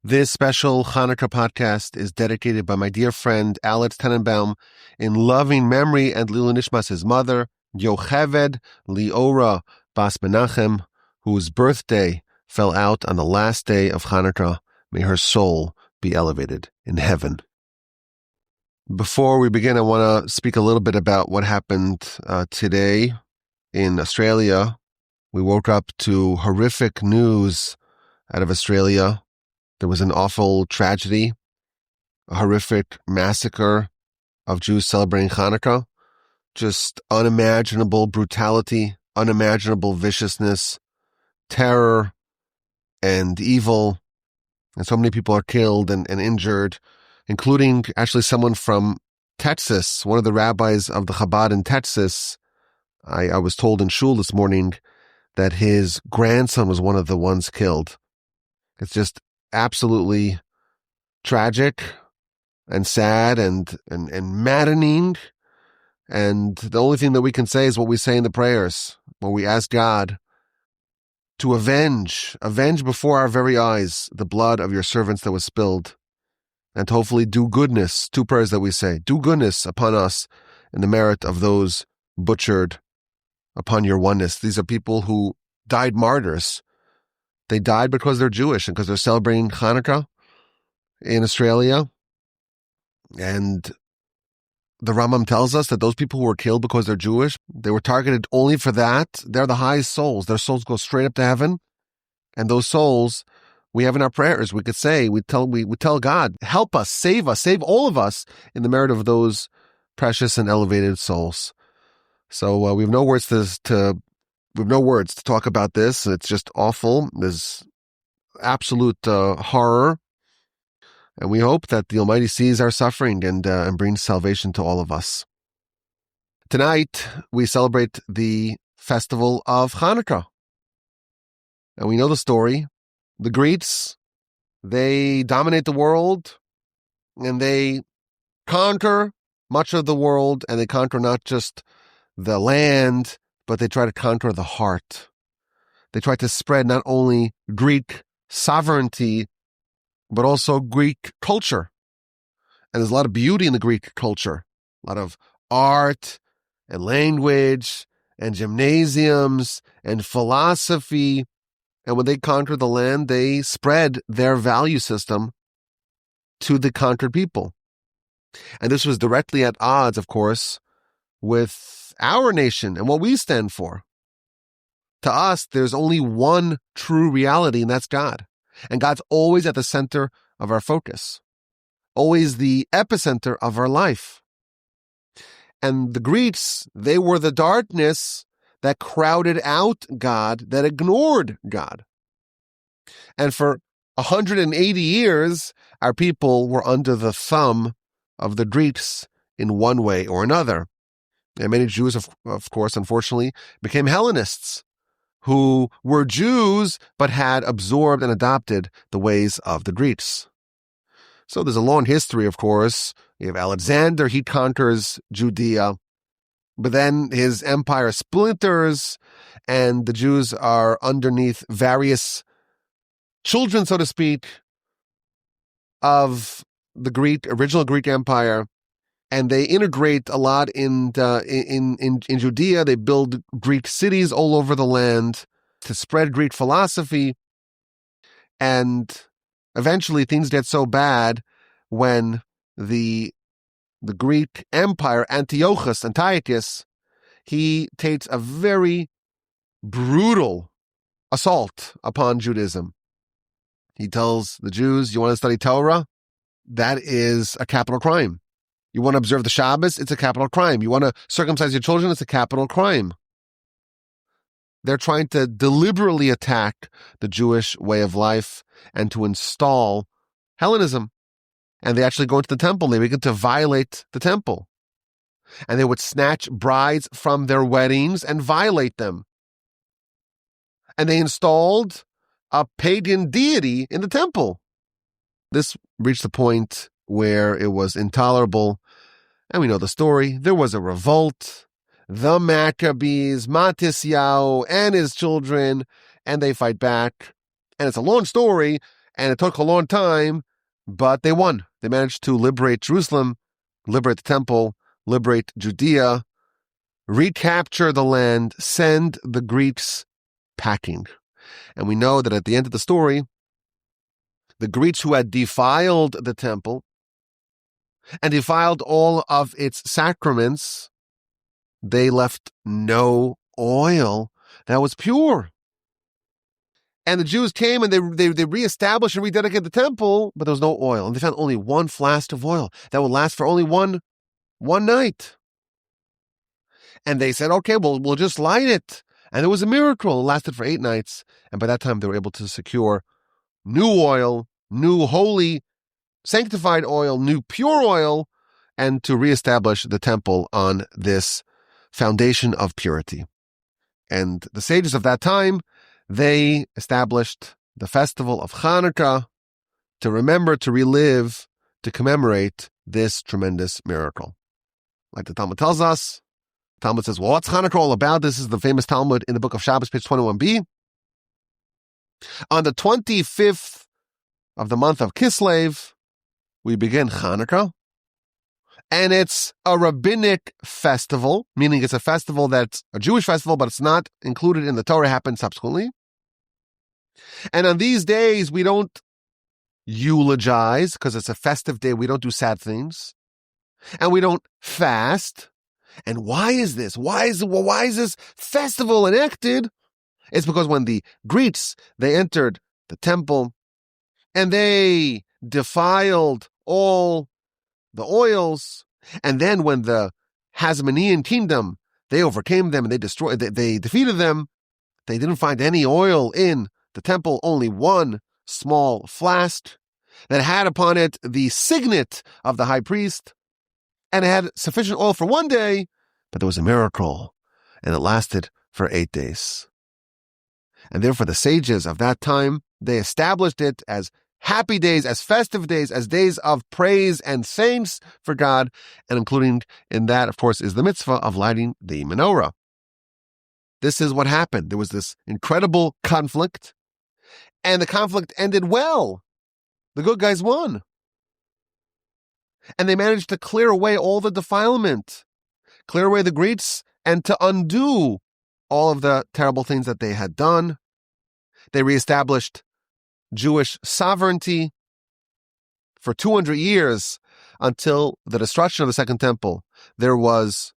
This special Chanukah podcast is dedicated by my dear friend Alex Tenenbaum in loving memory and Lilu Nishmas, his mother, Yocheved Liora Bas Menachem, whose birthday fell out on the last day of Chanukah. May her soul be elevated in heaven. Before we begin, I want to speak a little bit about what happened today in Australia. We woke up to horrific news out of Australia. There was an awful tragedy, a horrific massacre of Jews celebrating Chanukah, just unimaginable brutality, unimaginable viciousness, terror, and evil. And so many people are killed and injured, including actually someone from Texas, one of the rabbis of the Chabad in Texas. I was told in shul this morning that his grandson was one of the ones killed. It's just absolutely tragic and sad and maddening. And the only thing that we can say is what we say in the prayers, where we ask God to avenge before our very eyes the blood of your servants that was spilled, and to hopefully do goodness, two prayers that we say, do goodness upon us in the merit of those butchered upon your oneness. These are people who died martyrs. They died because they're Jewish and because they're celebrating Chanukah in Australia. And the Rambam tells us that those people who were killed because they're Jewish, they were targeted only for that. They're the highest souls. Their souls go straight up to heaven. And those souls we have in our prayers. We could say, we tell God, help us, save all of us in the merit of those precious and elevated souls. So we have no words to talk about this. It's just awful. There's absolute horror. And we hope that the Almighty sees our suffering and brings salvation to all of us. Tonight, we celebrate the Festival of Chanukah. And we know the story. The Greeks, they dominate the world, and they conquer much of the world, and they conquer not just the land, but they try to conquer the heart. They try to spread not only Greek sovereignty, but also Greek culture. And there's a lot of beauty in the Greek culture, a lot of art and language and gymnasiums and philosophy. And when they conquered the land, they spread their value system to the conquered people. And this was directly at odds, of course, with our nation and what we stand for. To us, there's only one true reality, and that's God. And God's always at the center of our focus, always the epicenter of our life. And the Greeks, they were the darkness that crowded out God, that ignored God. And for 180 years, our people were under the thumb of the Greeks in one way or another. And many Jews, of course, unfortunately, became Hellenists, who were Jews but had absorbed and adopted the ways of the Greeks. So there's a long history, of course. You have Alexander, he conquers Judea, but then his empire splinters, and the Jews are underneath various children, so to speak, of the original Greek Empire, and they integrate a lot in Judea. They build Greek cities all over the land to spread Greek philosophy, and eventually things get so bad when the Greek Empire, Antiochus, he takes a very brutal assault upon Judaism. He tells the Jews, you want to study Torah? That is a capital crime. You want to observe the Shabbos? It's a capital crime. You want to circumcise your children? It's a capital crime. They're trying to deliberately attack the Jewish way of life and to install Hellenism. And they actually go into the temple. They begin to violate the temple. And they would snatch brides from their weddings and violate them. And they installed a pagan deity in the temple. This reached the point where it was intolerable. And we know the story. There was a revolt. The Maccabees, Matisyahu, and his children, and they fight back. And it's a long story. And it took a long time, but they won. They managed to liberate Jerusalem, liberate the temple, liberate Judea, recapture the land, send the Greeks packing. And we know that at the end of the story, the Greeks who had defiled the temple and defiled all of its sacraments, they left no oil that was pure. And the Jews came and they reestablished and rededicated the temple, but there was no oil. And they found only one flask of oil that would last for only one night. And they said, okay, we'll just light it. And it was a miracle. It lasted for 8 nights. And by that time, they were able to secure new oil, new holy, sanctified oil, new pure oil, and to reestablish the temple on this foundation of purity. And the sages of that time, they established the festival of Chanukah to remember, to relive, to commemorate this tremendous miracle. Like the Talmud tells us, Talmud says, well, what's Chanukah all about? This is the famous Talmud in the book of Shabbos, page 21b. On the 25th of the month of Kislev, we begin Chanukah. And it's a rabbinic festival, meaning it's a festival that's a Jewish festival, but it's not included in the Torah, happened subsequently. And on these days, we don't eulogize, because it's a festive day. We don't do sad things. And we don't fast. And why is this? Why is this festival enacted? It's because when the Greeks, they entered the temple and they defiled all the oils. And then when the Hasmonean kingdom, they overcame them and they defeated them, they didn't find any oil in the temple, only one small flask that had upon it the signet of the high priest, and it had sufficient oil for 1 day, but there was a miracle, and it lasted for 8 days. And therefore the sages of that time, they established it as happy days, as festive days, as days of praise and thanks for God, and including in that, of course, is the mitzvah of lighting the menorah. This is what happened. There was this incredible conflict, and the conflict ended well. The good guys won. And they managed to clear away all the defilement, clear away the Greeks, and to undo all of the terrible things that they had done. They reestablished Jewish sovereignty for 200 years until the destruction of the Second Temple. There was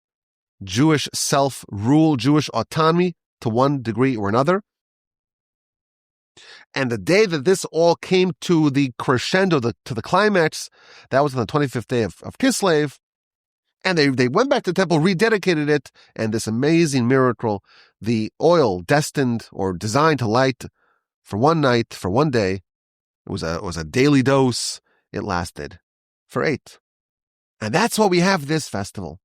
Jewish self-rule, Jewish autonomy to one degree or another. And the day that this all came to the crescendo, to the climax, that was on the 25th day of Kislev. And they went back to the temple, rededicated it, and this amazing miracle, the oil destined or designed to light for 1 night, for 1 day, it was a daily dose, it lasted for 8. And that's why we have this festival.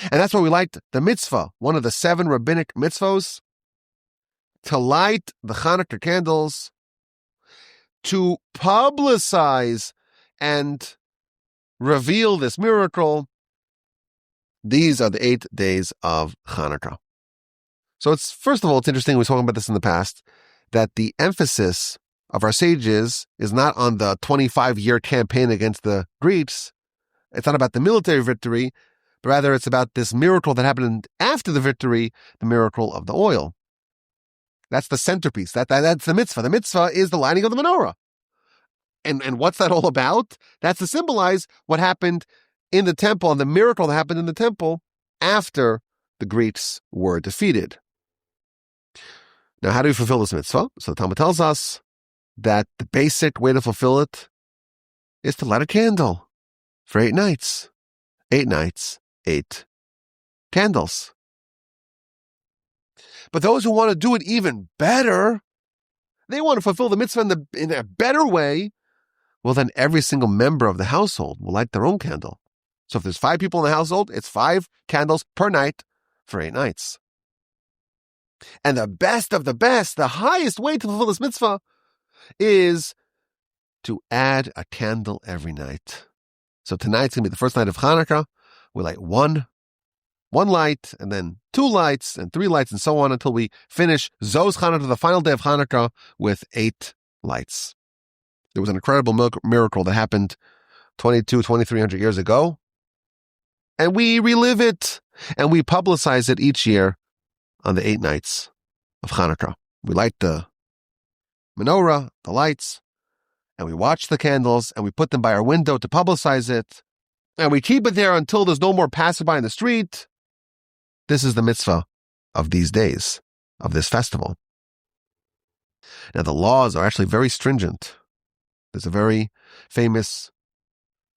And that's why we light the mitzvah, one of the 7 rabbinic mitzvahs, to light the Chanukah candles, to publicize and reveal this miracle. These are the 8 days of Chanukah. So it's, first of all, it's interesting, we've spoken about this in the past, that the emphasis of our sages is not on the 25-year campaign against the Greeks. It's not about the military victory, but rather it's about this miracle that happened after the victory, the miracle of the oil. That's the centerpiece. That's the mitzvah. The mitzvah is the lighting of the menorah. And what's that all about? That's to symbolize what happened in the temple and the miracle that happened in the temple after the Greeks were defeated. Now, how do we fulfill this mitzvah? So the Talmud tells us that the basic way to fulfill it is to light a candle for 8 nights. 8 nights, 8 candles. But those who want to do it even better, they want to fulfill the mitzvah in a better way, well, then every single member of the household will light their own candle. So if there's 5 people in the household, it's 5 candles per night for 8 nights. And the best of the best, the highest way to fulfill this mitzvah is to add a candle every night. So tonight's going to be the first night of Chanukah. We light one light, and then 2 lights, and 3 lights, and so on until we finish Zos Chanukah, the final day of Chanukah, with 8 lights. There was an incredible miracle that happened 2,300 years ago. And we relive it. And we publicize it each year on the 8 nights of Chanukah. We light the menorah, the lights, and we watch the candles, and we put them by our window to publicize it. And we keep it there until there's no more passerby in the street. This is the mitzvah of these days, of this festival. Now, the laws are actually very stringent. There's a very famous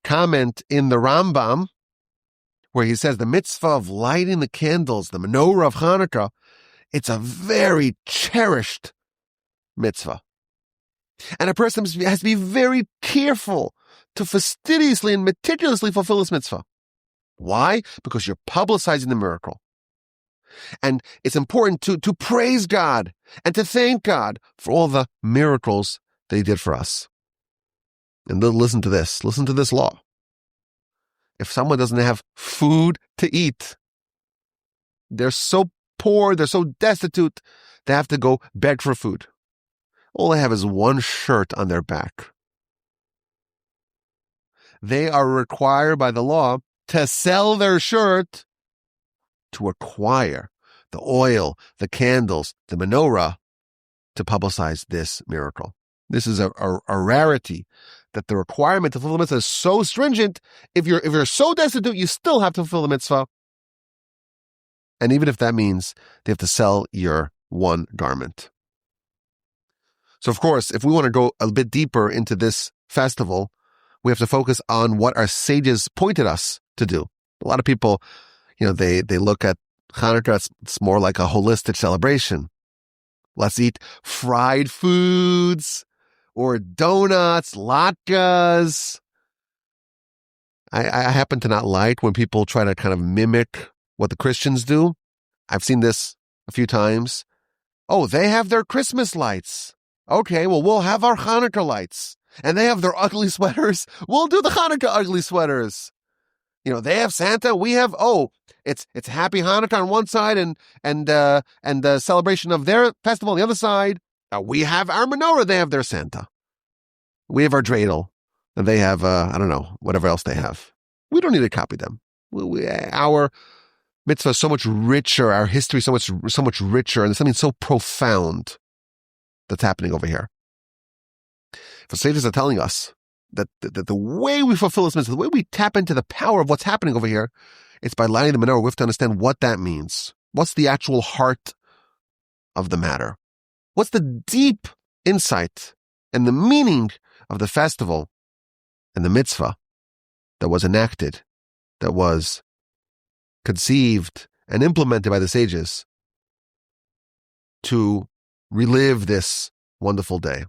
comment in the Rambam where he says the mitzvah of lighting the candles, the menorah of Chanukah, it's a very cherished mitzvah. And a person has to be very careful to fastidiously and meticulously fulfill this mitzvah. Why? Because you're publicizing the miracle. And it's important to praise God and to thank God for all the miracles that He did for us. And listen to this. Listen to this law. If someone doesn't have food to eat, they're so poor, they're so destitute, they have to go beg for food. All they have is one shirt on their back. They are required by the law to sell their shirt to acquire the oil, the candles, the menorah to publicize this miracle. This is a rarity, that the requirement to fulfill the mitzvah is so stringent. If you're so destitute, you still have to fulfill the mitzvah. And even if that means they have to sell your one garment. So, of course, if we want to go a bit deeper into this festival, we have to focus on what our sages pointed us to do. A lot of people, they look at Chanukah, it's more like a holistic celebration. Let's eat fried foods or donuts, latkes. I happen to not like when people try to kind of mimic what the Christians do. I've seen this a few times. Oh, they have their Christmas lights. Okay, well, we'll have our Hanukkah lights. And they have their ugly sweaters. We'll do the Hanukkah ugly sweaters. They have Santa. We have, it's Happy Hanukkah on one side and the celebration of their festival on the other side. We have our menorah. They have their Santa. We have our dreidel. And they have, whatever else they have. We don't need to copy them. Our mitzvah is so much richer. Our history is so much richer. And there's something so profound that's happening over here. The sages are telling us that the way we fulfill this mitzvah, the way we tap into the power of what's happening over here, it's by lighting the menorah. We have to understand what that means. What's the actual heart of the matter? What's the deep insight and the meaning of the festival and the mitzvah that was enacted, that was conceived and implemented by the sages to relive this wonderful day?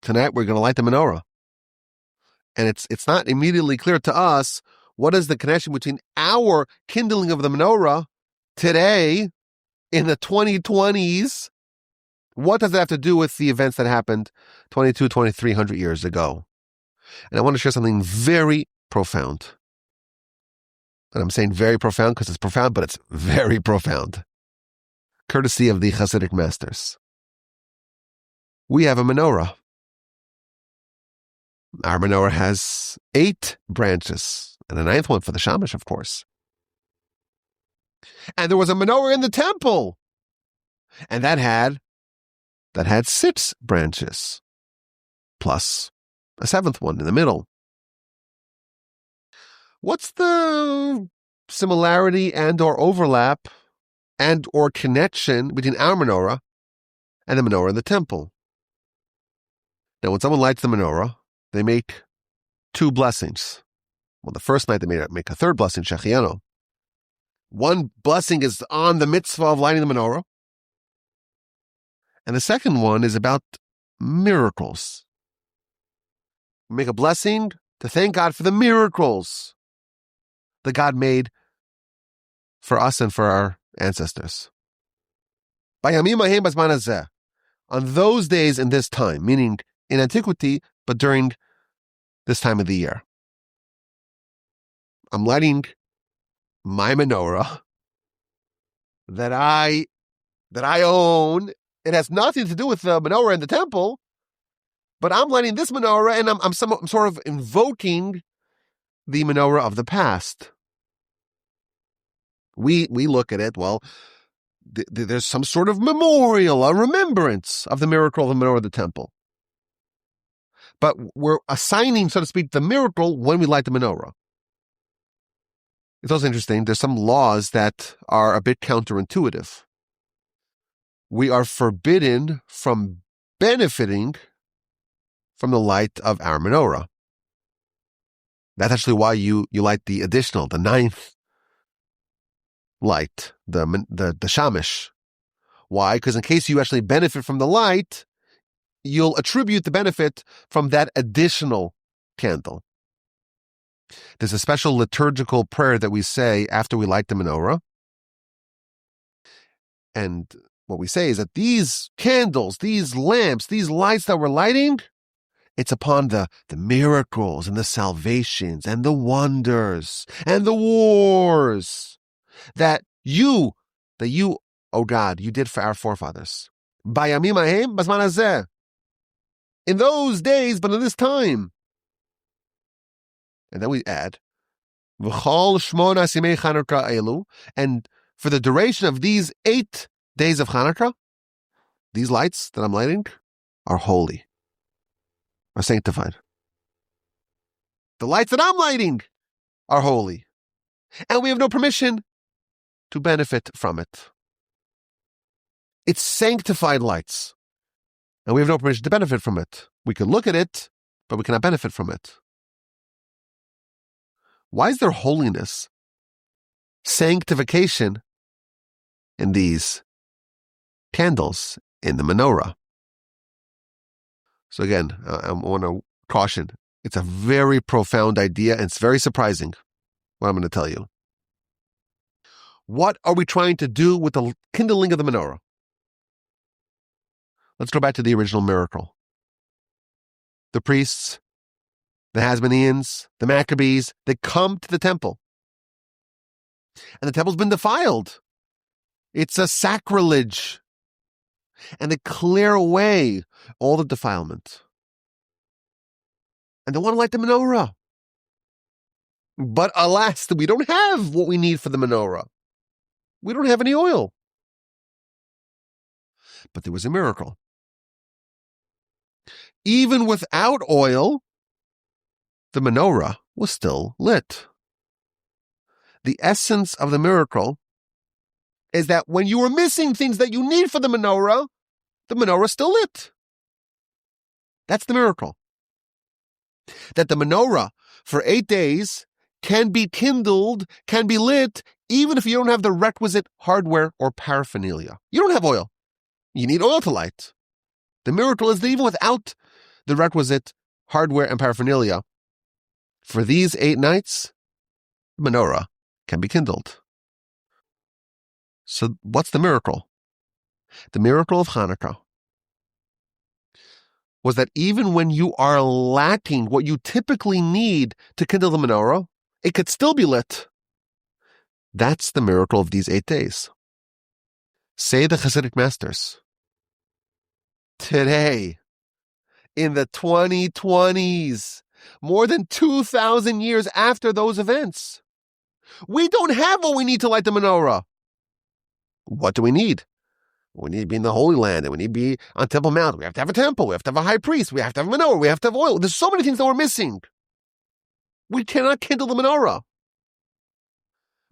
Tonight we're going to light the menorah. And it's not immediately clear to us what is the connection between our kindling of the menorah today in the 2020s. What does it have to do with the events that happened 2,300 years ago? And I want to share something very profound. And I'm saying very profound because it's profound, but it's very profound. Courtesy of the Hasidic masters. We have a menorah. Our menorah has 8 branches, and a 9th one for the shamash, of course. And there was a menorah in the temple, and that had 6 branches, plus a 7th one in the middle. What's the similarity and or overlap and or connection between our menorah and the menorah in the temple? Now, when someone lights the menorah, they make 2 blessings. Well, the first night they make a 3rd blessing, Shechianu. One blessing is on the mitzvah of lighting the menorah. And the second one is about miracles. We make a blessing to thank God for the miracles that God made for us and for our ancestors. On those days in this time, meaning in antiquity, but during this time of the year, I'm lighting my menorah that I own. It has nothing to do with the menorah in the temple. But I'm lighting this menorah, and I'm sort of invoking the menorah of the past. We look at it, well, there's some sort of memorial, a remembrance of the miracle of the menorah of the temple. But we're assigning, so to speak, the miracle when we light the menorah. It's also interesting, there's some laws that are a bit counterintuitive. We are forbidden from benefiting from the light of our menorah. That's actually why you light the additional, the ninth light, the shamish. Why? Because in case you actually benefit from the light, you'll attribute the benefit from that additional candle. There's a special liturgical prayer that we say after we light the menorah. And what we say is that these candles, these lamps, these lights that we're lighting, it's upon the miracles and the salvations and the wonders and the wars that you, oh God, you did for our forefathers. Bayamim ahem bazman hazeh. In those days, but in this time. And then we add, V'chol shmona simei Chanukah elu, and for the duration of these 8 days of Chanukah, these lights that I'm lighting are holy, are sanctified. The lights that I'm lighting are holy, and we have no permission to benefit from it. It's sanctified lights, and we have no permission to benefit from it. We can look at it, but we cannot benefit from it. Why is there holiness, sanctification in these candles in the menorah? So again, I want to caution, it's a very profound idea, and it's very surprising what I'm going to tell you. What are we trying to do with the kindling of the menorah? Let's go back to the original miracle. The priests, the Hasmoneans, the Maccabees, they come to the temple. And the temple's been defiled. It's a sacrilege. And they clear away all the defilement. And they want to light the menorah. But alas, we don't have what we need for the menorah. We don't have any oil. But there was a miracle. Even without oil, the menorah was still lit. The essence of the miracle is that when you were missing things that you need for the menorah is still lit. That's the miracle. That the menorah for 8 days can be kindled, can be lit, even if you don't have the requisite hardware or paraphernalia. You don't have oil. You need oil to light. The miracle is that even without the requisite hardware and paraphernalia, for these 8 nights, the menorah can be kindled. So what's the miracle? The miracle of Chanukah was that even when you are lacking what you typically need to kindle the menorah, it could still be lit. That's the miracle of these 8 days. Say the Hasidic masters. Today, in the 2020s, more than 2,000 years after those events, we don't have what we need to light the menorah. What do we need? We need to be in the Holy Land, and we need to be on Temple Mount. We have to have a temple. We have to have a high priest. We have to have a menorah. We have to have oil. There's so many things that we're missing. We cannot kindle the menorah.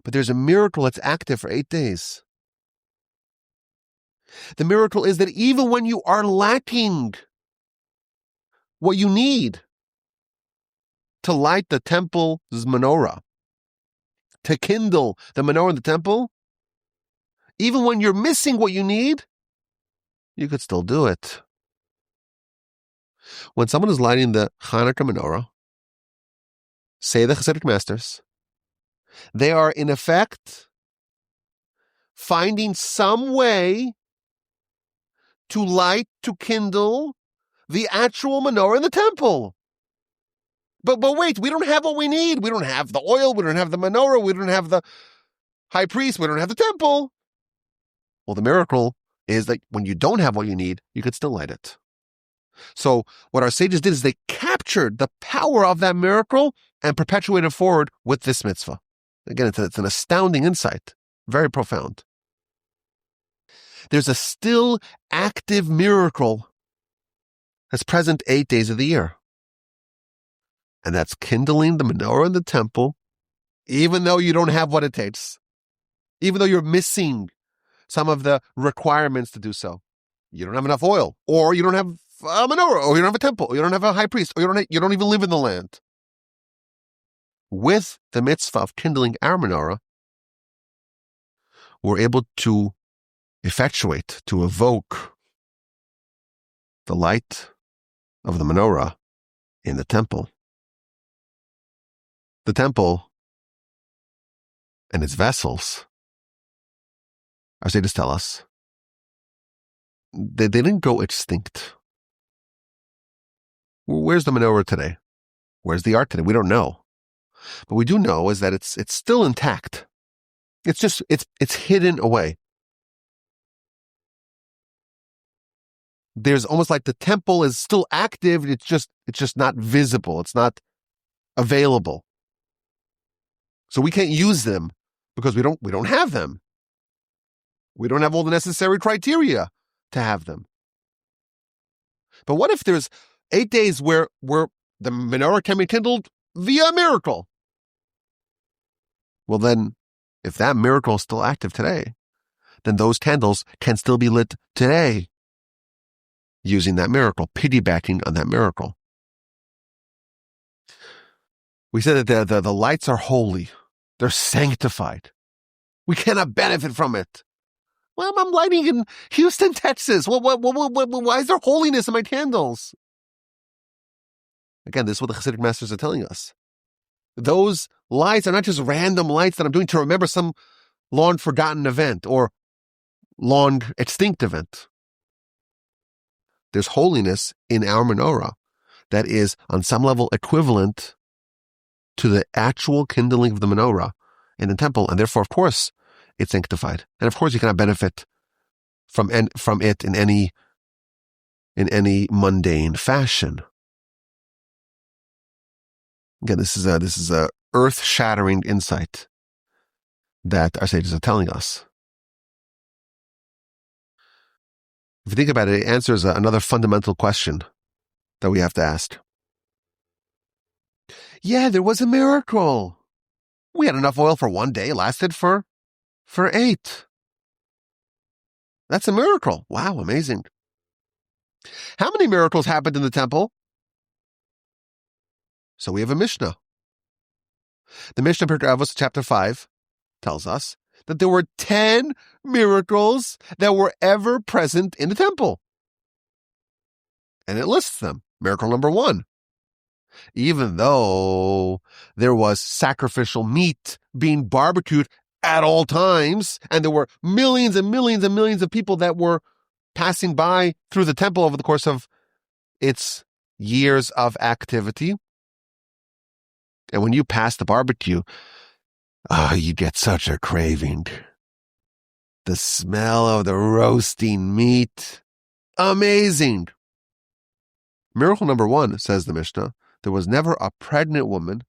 But there's a miracle that's active for 8 days. The miracle is that even when you are lacking what you need to light the temple's menorah, to kindle the menorah in the temple, even when you're missing what you need, you could still do it. When someone is lighting the Chanukah menorah, say the Hasidic masters, they are in effect finding some way to light, to kindle the actual menorah in the temple. But wait, we don't have what we need. We don't have the oil. We don't have the menorah. We don't have the high priest. We don't have the temple. Well, the miracle is that when you don't have what you need, you could still light it. So what our sages did is they captured the power of that miracle and perpetuated forward with this mitzvah. Again, it's an astounding insight, very profound. There's a still active miracle that's present 8 days of the year. And that's kindling the menorah in the temple, even though you don't have what it takes, even though you're missing some of the requirements to do so. You don't have enough oil, or you don't have a menorah, or you don't have a temple, or you don't have a high priest, or you don't even live in the land. With the mitzvah of kindling our menorah, we're able to effectuate, to evoke the light of the menorah in the temple. The temple and its vessels, our sages tell us, they didn't go extinct. Where's the menorah today? Where's the art today? We don't know. But we do know is that it's still intact. It's hidden away. There's almost like the temple is still active. It's just not visible. It's not available. So we can't use them because we don't have them. We don't have all the necessary criteria to have them. But what if there's 8 days where the menorah can be kindled via a miracle? Well then, if that miracle is still active today, then those candles can still be lit today using that miracle, piggybacking on that miracle. We said that the lights are holy. They're sanctified. We cannot benefit from it. Well, I'm lighting in Houston, Texas. Why is there holiness in my candles? Again, this is what the Hasidic masters are telling us. Those lights are not just random lights that I'm doing to remember some long forgotten event or long extinct event. There's holiness in our menorah that is on some level equivalent to the actual kindling of the menorah in the temple, and therefore, of course, it's sanctified. And of course, you cannot benefit from it in any mundane fashion. Again, this is a earth-shattering insight that our sages are telling us. If you think about it, it answers another fundamental question that we have to ask. Yeah, there was a miracle. We had enough oil for 1 day, lasted for 8. That's a miracle. Wow, amazing. How many miracles happened in the temple? So we have a Mishnah. The Mishnah, Pirkei Avos, chapter 5, tells us that there were 10 miracles that were ever present in the temple. And it lists them. Miracle number 1. Even though there was sacrificial meat being barbecued at all times, and there were millions and millions and millions of people that were passing by through the temple over the course of its years of activity. And when you pass the barbecue, you get such a craving. The smell of the roasting meat, amazing. Miracle number 1, says the Mishnah, there was never a pregnant woman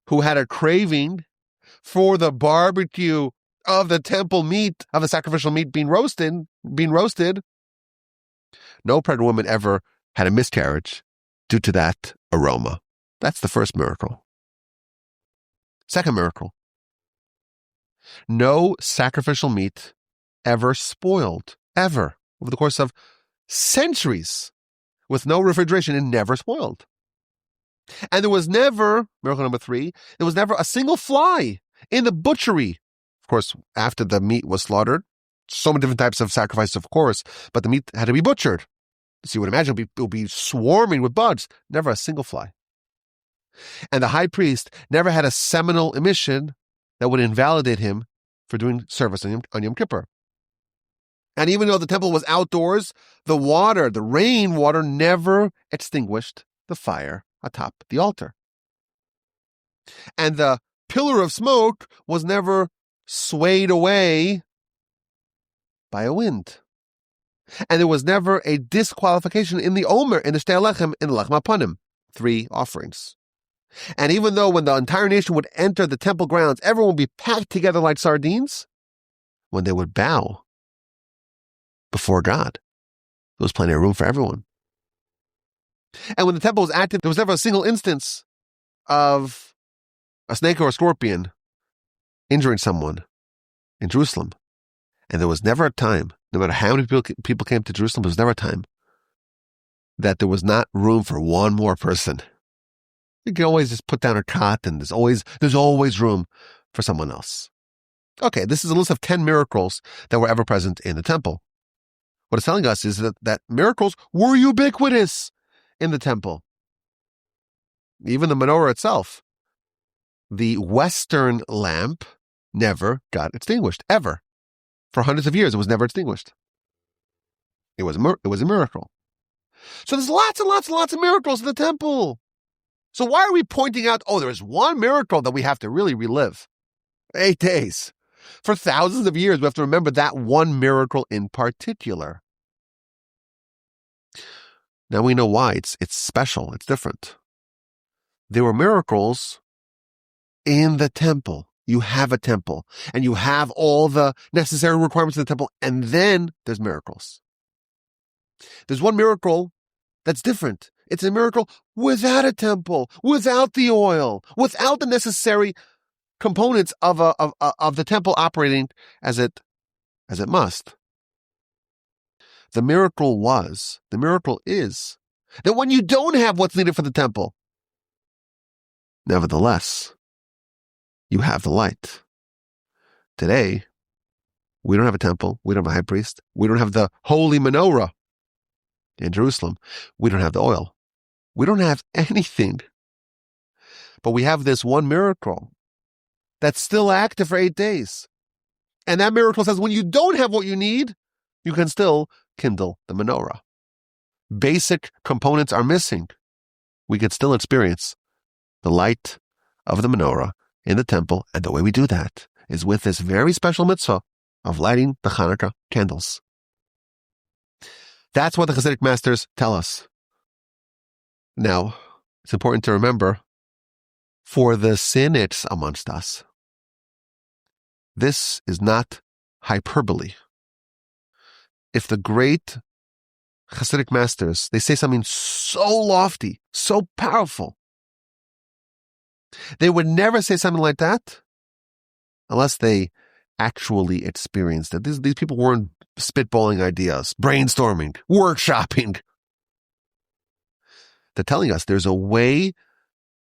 who had a craving for the barbecue of the temple meat, of the sacrificial meat being roasted. No pregnant woman ever had a miscarriage due to that aroma. That's the first miracle. Second miracle. No sacrificial meat ever spoiled, ever, over the course of centuries. With no refrigeration, it never spoiled. And there was never, miracle number 3, there was never a single fly in the butchery. Of course, after the meat was slaughtered, so many different types of sacrifices, of course, but the meat had to be butchered. So you would imagine it would be swarming with bugs. Never a single fly. And the high priest never had a seminal emission that would invalidate him for doing service on Yom Kippur. And even though the temple was outdoors, the rain water never extinguished the fire atop the altar. And the pillar of smoke was never swayed away by a wind. And there was never a disqualification in the Omer, in the Shtei Alechem, in the Lechem Apanim, 3 offerings. And even though when the entire nation would enter the temple grounds, everyone would be packed together like sardines, when they would bow before God, there was plenty of room for everyone. And when the temple was active, there was never a single instance of a snake or a scorpion injuring someone in Jerusalem. And there was never a time, no matter how many people came to Jerusalem, there was never a time that there was not room for one more person. You can always just put down a cot, and there's always room for someone else. Okay, this is a list of 10 miracles that were ever present in the temple. What it's telling us is that miracles were ubiquitous in the temple. Even the menorah itself, the Western lamp never got extinguished, ever. For hundreds of years, it was never extinguished. It was a miracle. So there's lots and lots and lots of miracles in the temple. So why are we pointing out, there is one miracle that we have to really relive? 8 days. For thousands of years, we have to remember that one miracle in particular. Now we know why. It's special. It's different. There were miracles in the temple. You have a temple, and you have all the necessary requirements of the temple, and then there's miracles. There's one miracle that's different. It's a miracle without a temple, without the oil, without the necessary components of the temple operating as it must. The miracle is that when you don't have what's needed for the temple, nevertheless, you have the light. Today, we don't have a temple. We don't have a high priest. We don't have the holy menorah in Jerusalem. We don't have the oil. We don't have anything. But we have this one miracle that's still active for 8 days. And that miracle says when you don't have what you need, you can still kindle the menorah. Basic components are missing. We can still experience the light of the menorah in the temple, and the way we do that is with this very special mitzvah of lighting the Chanukah candles. That's what the Hasidic masters tell us. Now, it's important to remember, for the cynics amongst us, this is not hyperbole. If the great Hasidic masters, they say something so lofty, so powerful, they would never say something like that unless they actually experienced it. These people weren't spitballing ideas, brainstorming, workshopping. They're telling us there's a way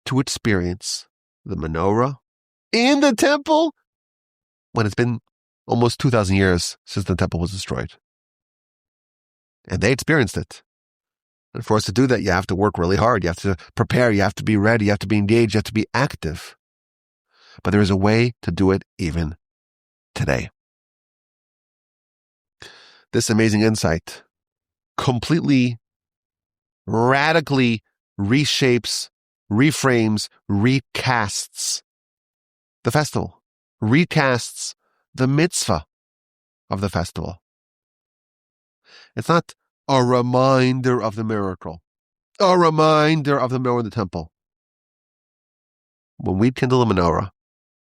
to experience the menorah in the temple when it's been almost 2,000 years since the temple was destroyed. And they experienced it. And for us to do that, you have to work really hard. You have to prepare. You have to be ready. You have to be engaged. You have to be active. But there is a way to do it even today. This amazing insight completely, radically reshapes, reframes, recasts the festival, recasts the mitzvah of the festival. It's not a reminder of the miracle, a reminder of the menorah in the temple. When we kindle a menorah,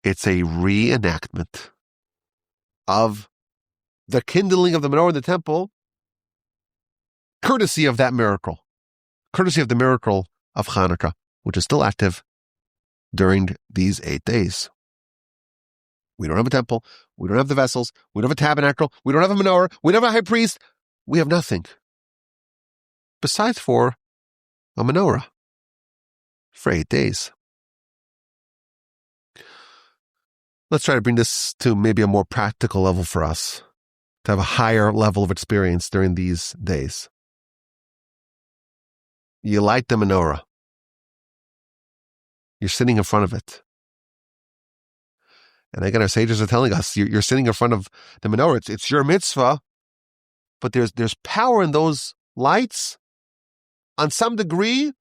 it's a reenactment of the kindling of the menorah in the temple, courtesy of that miracle, courtesy of the miracle of Chanukah, which is still active during these 8 days. We don't have a temple. We don't have the vessels. We don't have a tabernacle. We don't have a menorah. We don't have a high priest. We have nothing besides for a menorah for 8 days. Let's try to bring this to maybe a more practical level for us, to have a higher level of experience during these days. You light the menorah. You're sitting in front of it. And again, our sages are telling us, you're sitting in front of the menorah. It's your mitzvah, but there's power in those lights, on some degree,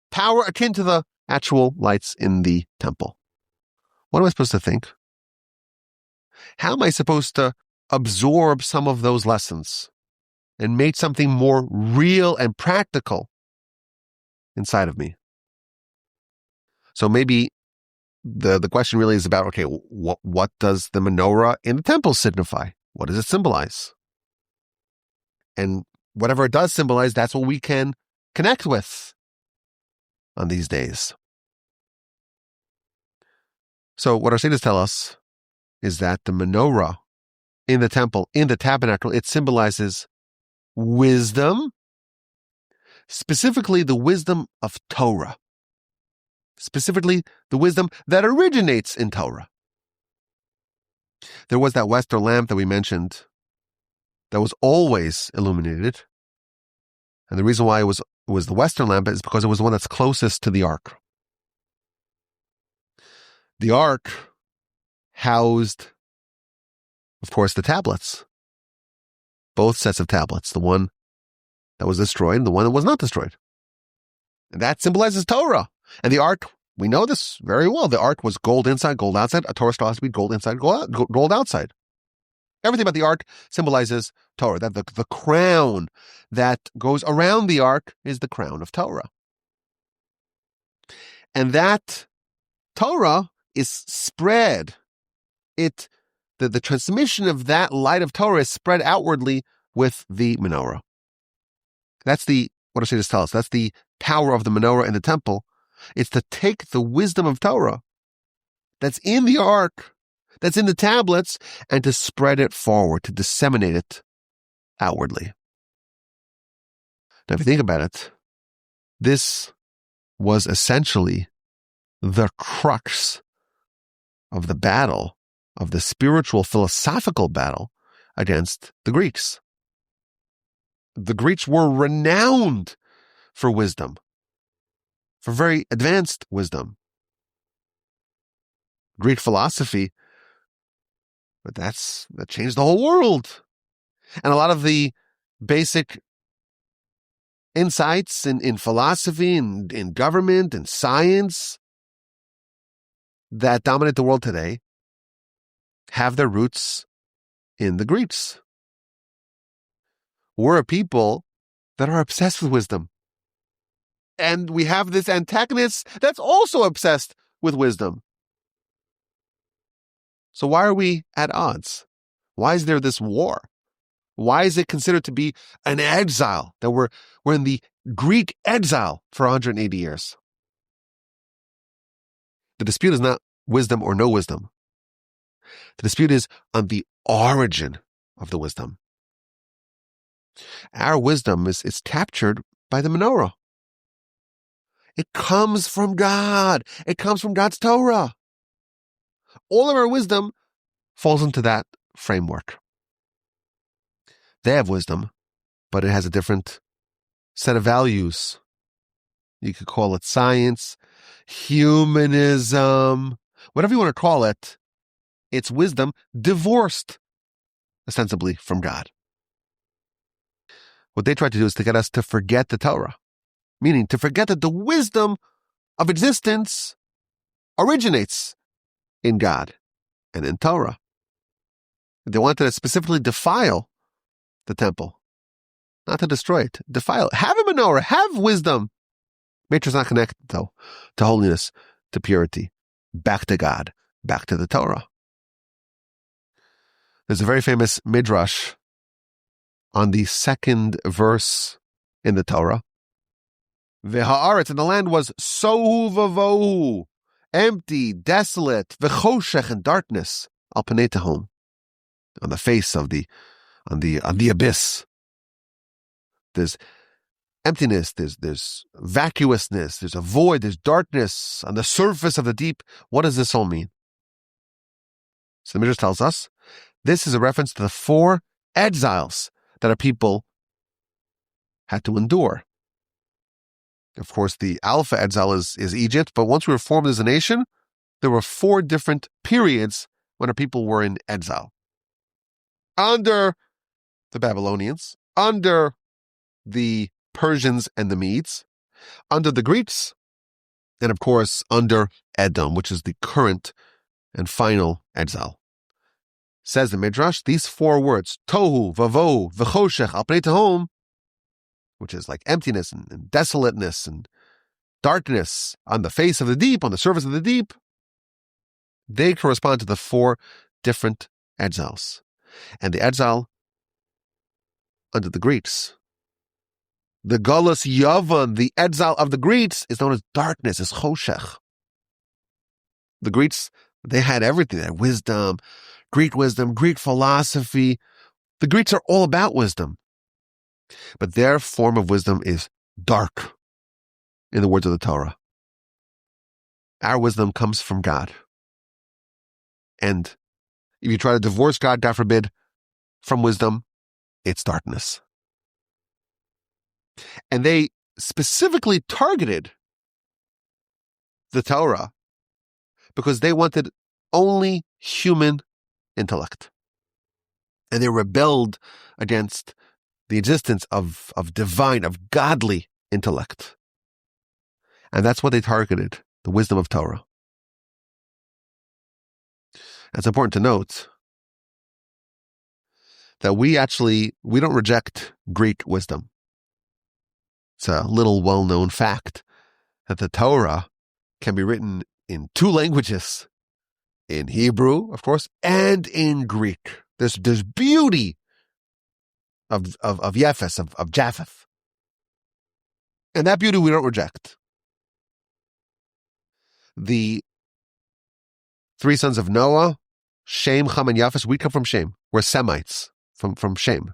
power akin to the actual lights in the temple. What am I supposed to think? How am I supposed to absorbed some of those lessons and made something more real and practical inside of me. So maybe the question really is about, okay, what does the menorah in the temple signify? What does it symbolize? And whatever it does symbolize, that's what we can connect with on these days. So what our sages tell us is that the menorah in the temple, in the tabernacle, it symbolizes wisdom, specifically the wisdom of Torah, specifically the wisdom that originates in Torah. There was that Western lamp that we mentioned that was always illuminated. And the reason why it was the Western lamp is because it was the one that's closest to the ark. The ark housed, of course, the tablets. Both sets of tablets, the one that was destroyed and the one that was not destroyed. And that symbolizes Torah. And the ark, we know this very well. The ark was gold inside, gold outside. A Torah still has to be gold inside, gold outside. Everything about the ark symbolizes Torah. That the crown that goes around the ark is the crown of Torah. And that Torah is spread. The transmission of that light of Torah is spread outwardly with the menorah. That's what does it tell us? That's the power of the menorah in the temple. It's to take the wisdom of Torah that's in the ark, that's in the tablets, and to spread it forward, to disseminate it outwardly. Now, if you think about it, this was essentially the crux of the battle, of the spiritual, philosophical battle against the Greeks. The Greeks were renowned for wisdom, for very advanced wisdom. Greek philosophy, but that changed the whole world. And a lot of the basic insights in philosophy and in government and science that dominate the world today have their roots in the Greeks. We're a people that are obsessed with wisdom. And we have this antagonist that's also obsessed with wisdom. So why are we at odds? Why is there this war? Why is it considered to be an exile, that we're in the Greek exile for 180 years? The dispute is not wisdom or no wisdom. The dispute is on the origin of the wisdom. Our wisdom is captured by the menorah. It comes from God. It comes from God's Torah. All of our wisdom falls into that framework. They have wisdom, but it has a different set of values. You could call it science, humanism, whatever you want to call it. It's wisdom divorced, ostensibly, from God. What they try to do is to get us to forget the Torah, meaning to forget that the wisdom of existence originates in God and in Torah. They wanted to specifically defile the temple, not to destroy it, defile it. Have a menorah, have wisdom. Make sure it's not connected, though, to holiness, to purity, back to God, back to the Torah. There's a very famous midrash on the second verse in the Torah. V'ha'aretz, and the land was sohu v'vohu, empty, desolate, v'choshech, and darkness, al panei tehom, on the face of on the abyss. There's emptiness, there's vacuousness, there's a void, there's darkness on the surface of the deep. What does this all mean? So the Midrash tells us this is a reference to the 4 exiles that our people had to endure. Of course, the alpha exile is Egypt, but once we were formed as a nation, there were 4 different periods when our people were in exile. Under the Babylonians, under the Persians and the Medes, under the Greeks, and of course under Edom, which is the current and final exile. Says the Midrash, these 4 words, tohu, vavo, v'choshech, al pnei tehom, which is like emptiness and desolateness and darkness on the face of the deep, on the surface of the deep, they correspond to the 4 different exiles. And the exile under the Greeks, the Galus Yavan, the exile of the Greeks, is known as darkness, is choshech. The Greeks, they had everything. They had wisdom, Greek philosophy. The Greeks are all about wisdom. But their form of wisdom is dark, in the words of the Torah. Our wisdom comes from God. And if you try to divorce God, God forbid, from wisdom, it's darkness. And they specifically targeted the Torah because they wanted only human intellect. And they rebelled against the existence of divine, of godly intellect. And that's what they targeted, the wisdom of Torah. It's important to note that we don't reject Greek wisdom. It's a little well-known fact that the Torah can be written in 2 languages, in Hebrew, of course, and in Greek. There's beauty of Yefes, of Japheth. And that beauty we don't reject. The 3 sons of Noah, Shem, Ham, and Yafes, we come from Shem. We're Semites from Shem.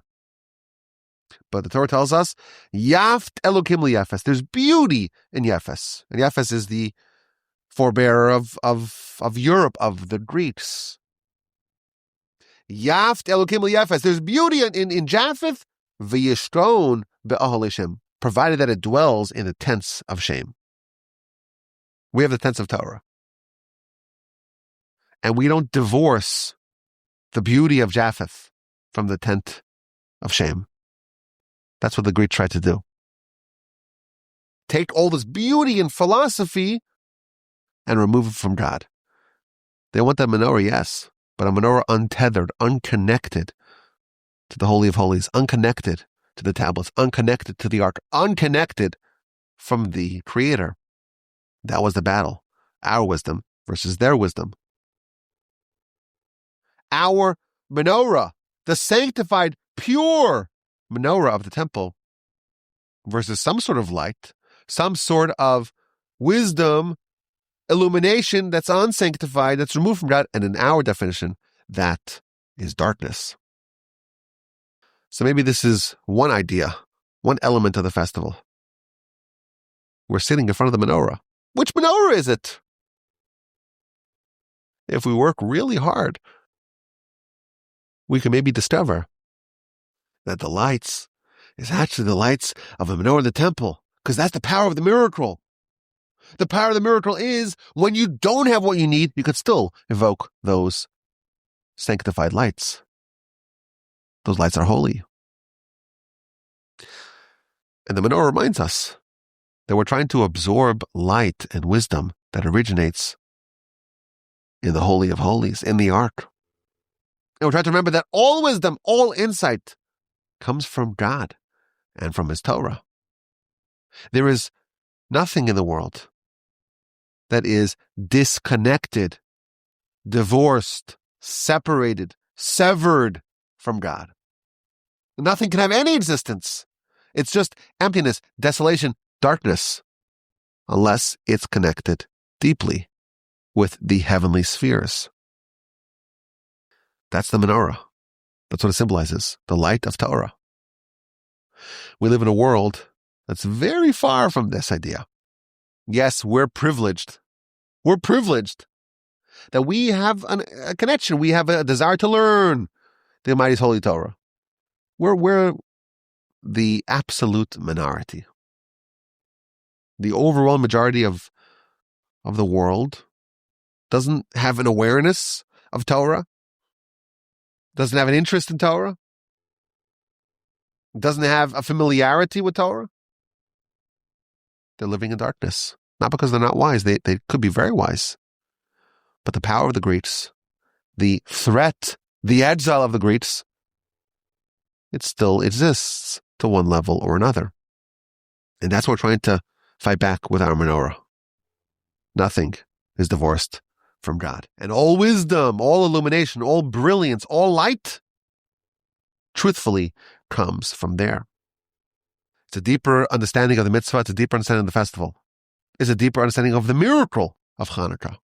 But the Torah tells us, Yaft Elokim liyafes. There's beauty in Yefes. And Yefes is the forebearer of Europe, of the Greeks. Yaft Elokim liyafes. There's beauty in Japheth, v'yishton be'ahal Shem, provided that it dwells in the tents of Shem. We have the tents of Torah. And we don't divorce the beauty of Japheth from the tent of Shem. That's what the Greeks tried to do. Take all this beauty and philosophy and remove it from God. They want that menorah, yes, but a menorah untethered, unconnected to the Holy of Holies, unconnected to the tablets, unconnected to the ark, unconnected from the Creator. That was the battle. Our wisdom versus their wisdom. Our menorah, the sanctified, pure menorah of the temple, versus some sort of light, some sort of wisdom, illumination that's unsanctified, that's removed from God, and in our definition, that is darkness. So maybe this is one idea, one element of the festival. We're sitting in front of the menorah. Which menorah is it? If we work really hard, we can maybe discover that the lights is actually the lights of the menorah in the temple, because that's the power of the miracle. The power of the miracle is when you don't have what you need, you could still evoke those sanctified lights. Those lights are holy. And the menorah reminds us that we're trying to absorb light and wisdom that originates in the Holy of Holies, in the Ark. And we're trying to remember that all wisdom, all insight comes from God and from His Torah. There is nothing in the world that is disconnected, divorced, separated, severed from God. Nothing can have any existence. It's just emptiness, desolation, darkness, unless it's connected deeply with the heavenly spheres. That's the menorah. That's what it symbolizes, the light of Torah. We live in a world that's very far from this idea. Yes, we're privileged. We're privileged that we have a connection. We have a desire to learn the Almighty's Holy Torah. We're the absolute minority. The overall majority of the world doesn't have an awareness of Torah, doesn't have an interest in Torah, doesn't have a familiarity with Torah. They're living in darkness. Not because they're not wise. They could be very wise. But the power of the Greeks, the threat the exile of the Greeks, it still exists to one level or another. And that's what we're trying to fight back with our menorah. Nothing is divorced from God. And all wisdom, all illumination, all brilliance, all light, truthfully, comes from there. It's a deeper understanding of the mitzvah. It's a deeper understanding of the festival. It's a deeper understanding of the miracle of Chanukah.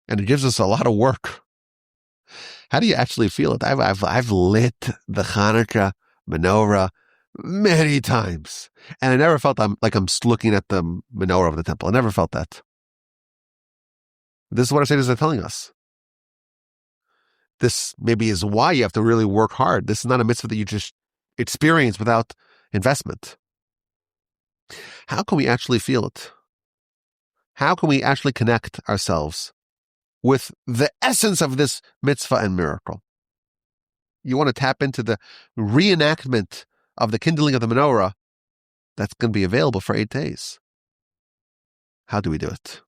And it gives us a lot of work. How do you actually feel it? I've lit the Chanukah menorah many times, and I never felt I'm looking at the menorah of the temple. I never felt that. This is what our sages are telling us. This maybe is why you have to really work hard. This is not a mitzvah that you just experience without investment. How can we actually feel it? How can we actually connect ourselves with the essence of this mitzvah and miracle? You want to tap into the reenactment of the kindling of the menorah that's going to be available for 8 days. How do we do it?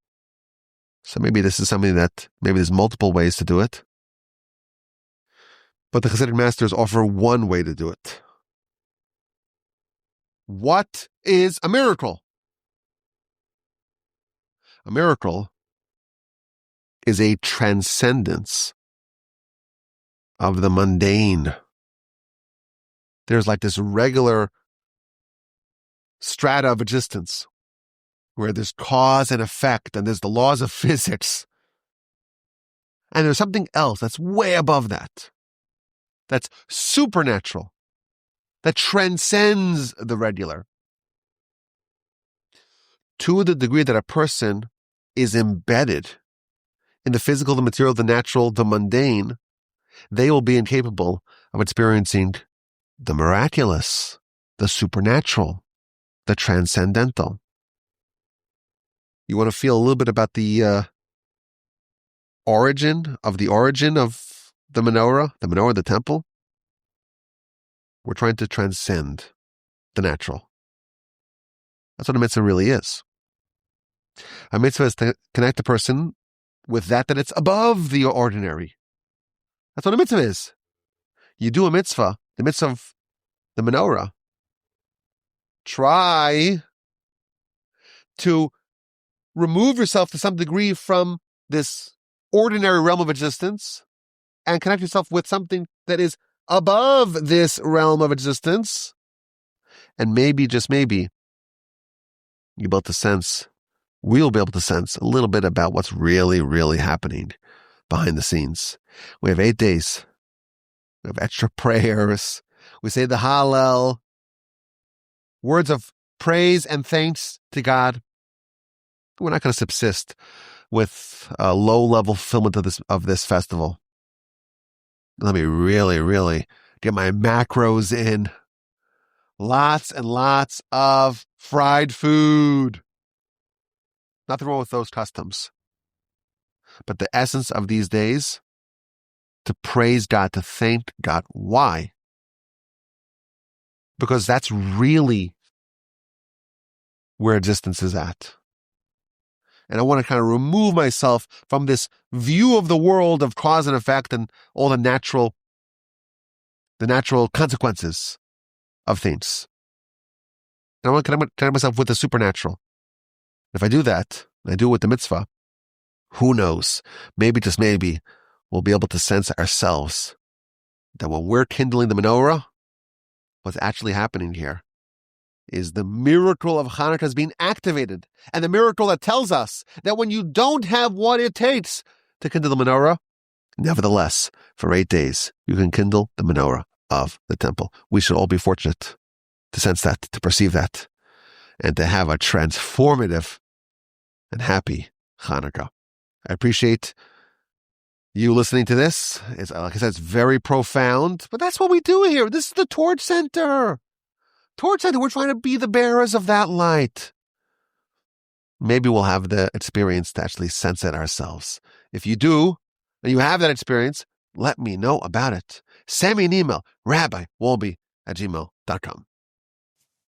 So maybe this is something that, maybe there's multiple ways to do it. But the Hasidic masters offer one way to do it. What is a miracle? A miracle is a transcendence of the mundane. There's like this regular strata of existence where there's cause and effect and there's the laws of physics. And there's something else that's way above that. That's supernatural. That transcends the regular. To the degree that a person is embedded in the physical, the material, the natural, the mundane, they will be incapable of experiencing the miraculous, the supernatural, the transcendental. You want to feel a little bit about the origin of the menorah, the temple? We're trying to transcend the natural. That's what a mitzvah really is. A mitzvah is to connect a person with that it's above the ordinary. That's what a mitzvah is. You do a mitzvah, the mitzvah of the menorah. Try to remove yourself to some degree from this ordinary realm of existence and connect yourself with something that is above this realm of existence. And maybe, just maybe, we'll be able to sense a little bit about what's really, really happening behind the scenes. We have 8 days. We have extra prayers. We say the Hallel, words of praise and thanks to God. We're not going to subsist with a low-level fulfillment of this festival. Let me really, really get my macros in. Lots and lots of fried food. Nothing wrong with those customs. But the essence of these days, to praise God, to thank God. Why? Because that's really where existence is at. And I want to kind of remove myself from this view of the world of cause and effect and all the natural consequences of things. And I want to connect myself with the supernatural. If I do that, and I do it with the mitzvah, who knows? Maybe, just maybe, we'll be able to sense ourselves that when we're kindling the menorah, what's actually happening here is the miracle of Chanukah is being activated. And the miracle that tells us that when you don't have what it takes to kindle the menorah, nevertheless, for 8 days, you can kindle the menorah of the temple. We should all be fortunate to sense that, to perceive that, and to have a transformative and happy Chanukah. I appreciate you listening to this. It's, like I said, it's very profound, but that's what we do here. This is the Torch Center. Torch Center, we're trying to be the bearers of that light. Maybe we'll have the experience to actually sense it ourselves. If you do, and you have that experience, let me know about it. Send me an email, rabbiwolbe@gmail.com.